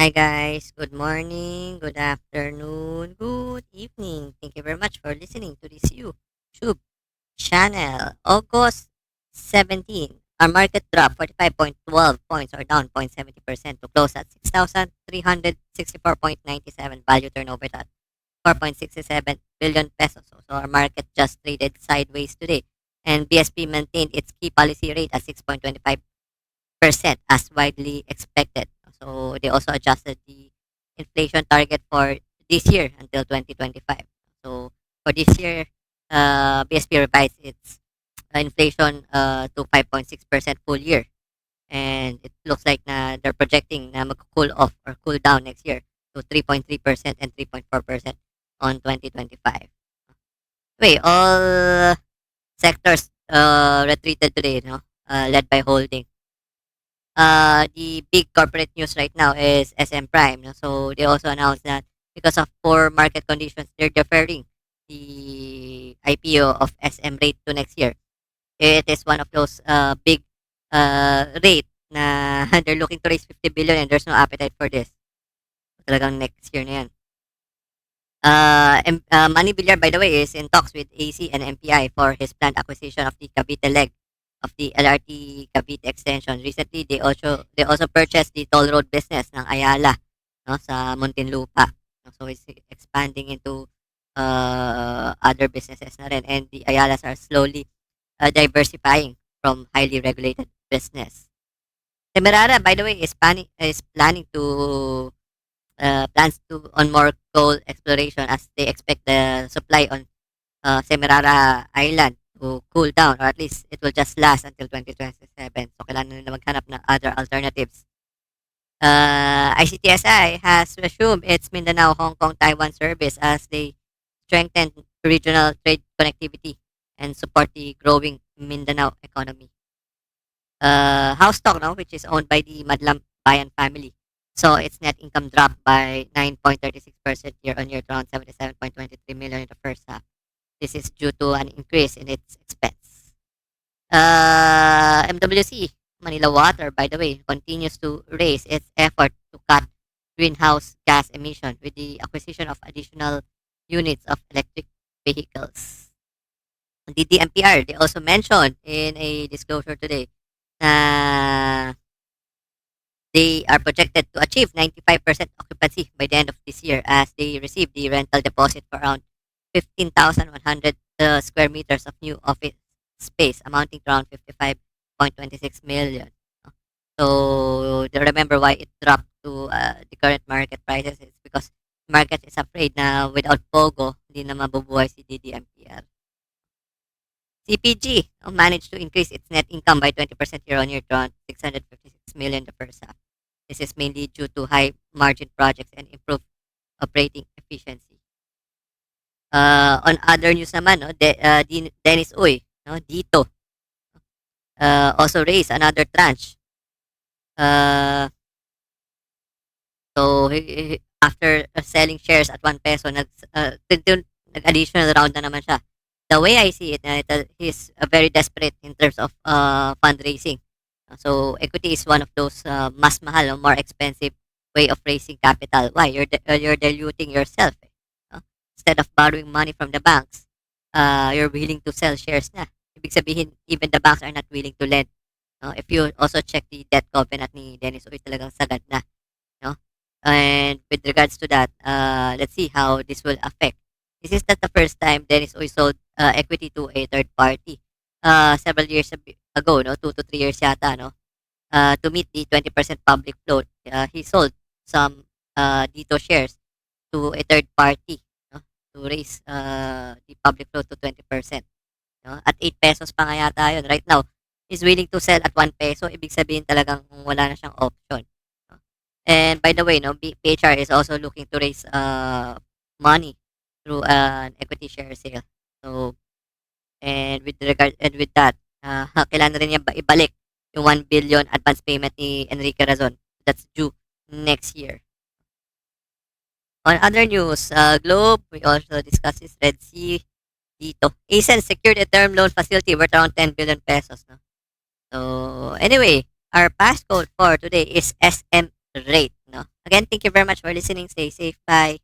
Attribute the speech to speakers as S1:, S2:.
S1: Hi guys, good morning, good afternoon, good evening. Thank you very much for listening to this YouTube channel. August 17, our market dropped 45.12 points or down 0.70% to close at 6,364.97 value turnover at 4.67 billion pesos. So our market just traded sideways today. And BSP maintained its key policy rate at 6.25% as widely expected. So they also adjusted the inflation target for this year until 2025. So for this year, BSP revised its inflation to 5.6% full year. And it looks like they're projecting na mag-cool off or cool down next year to 3.3% and 3.4% on 2025. Wait, all sectors retreated today, no? Led by holding. The big corporate news right now is SM Prime. No? So they also announced that because of poor market conditions, they're deferring the IPO of SM rate to next year. It is one of those big rate na they're looking to raise 50 billion and there's no appetite for this. Talagang next year na yan. Manny Villar, by the way, is in talks with AC and MPI for his planned acquisition of the Cavite leg of the LRT Cavite extension. Recently, they also purchased the toll road business ng Ayala, no, sa Muntinlupa. So it's expanding into other businesses na rin, and the Ayalas are slowly diversifying from highly regulated business. Semirara, by the way, is planning to plans to on more coal exploration as they expect the supply on Semirara Island to cool down, or at least it will just last until 2027. So kailangan nila maghanap ng other alternatives. ICTSI has resumed its Mindanao, Hong Kong, Taiwan service as they strengthen regional trade connectivity and support the growing Mindanao economy. House Stock, no, which is owned by the Madlam Bayan family, so its net income dropped by 9.36% year on year to around 77.23 million in the first half. This is due to an increase in its expense. MWC, Manila Water, by the way, continues to raise its effort to cut greenhouse gas emission with the acquisition of additional units of electric vehicles. The DMPR, they also mentioned in a disclosure today na they are projected to achieve 95% occupancy by the end of this year as they receive the rental deposit for around 15,100 square meters of new office space amounting to around 55.26 million. So remember why it dropped to the current market prices is because market is afraid na without Pogo, hindi na mabubuhay si DDMPR. CPG managed to increase its net income by 20% year on year to around 656 million the first half. This is mainly due to high margin projects and improved operating efficiency. On other news naman, no, Dennis Uy, no, Dito, also raised another tranche. So after selling shares at 1 peso, nag-additional round na naman siya. The way I see it, he's very desperate in terms of fundraising. So equity is one of those mas mahal or more expensive way of raising capital. Why? You're diluting yourself. Instead of borrowing money from the banks, you're willing to sell shares na. Ibig sabihin, even the banks are not willing to lend. If you also check the debt covenant ni Dennis Uy, talagang sagad na. No? And with regards to that, let's see how this will affect. This is not the first time Dennis Uy sold equity to a third party. Several years ago, no, 2 to 3 years yata, no, to meet the 20% public float, he sold some Dito shares to a third party, no, to raise the public float to 20%. No? At 8 pesos pa nga yata yun. Right now, he's willing to sell at 1 peso. Ibig sabihin talagang wala na siyang option. No? And by the way, no, PHR is also looking to raise money through an equity share sale. So, and with that, kailangan rin niya ibalik yung 1 billion advance payment ni Enrique Razon. That's due next year. On other news, Globe, we also discussed this Red Sea dito. ASEN secured a term loan facility worth around 10 billion pesos. No? So, anyway, our passcode for today is SM rate. No? Again, thank you very much for listening. Stay safe. Bye.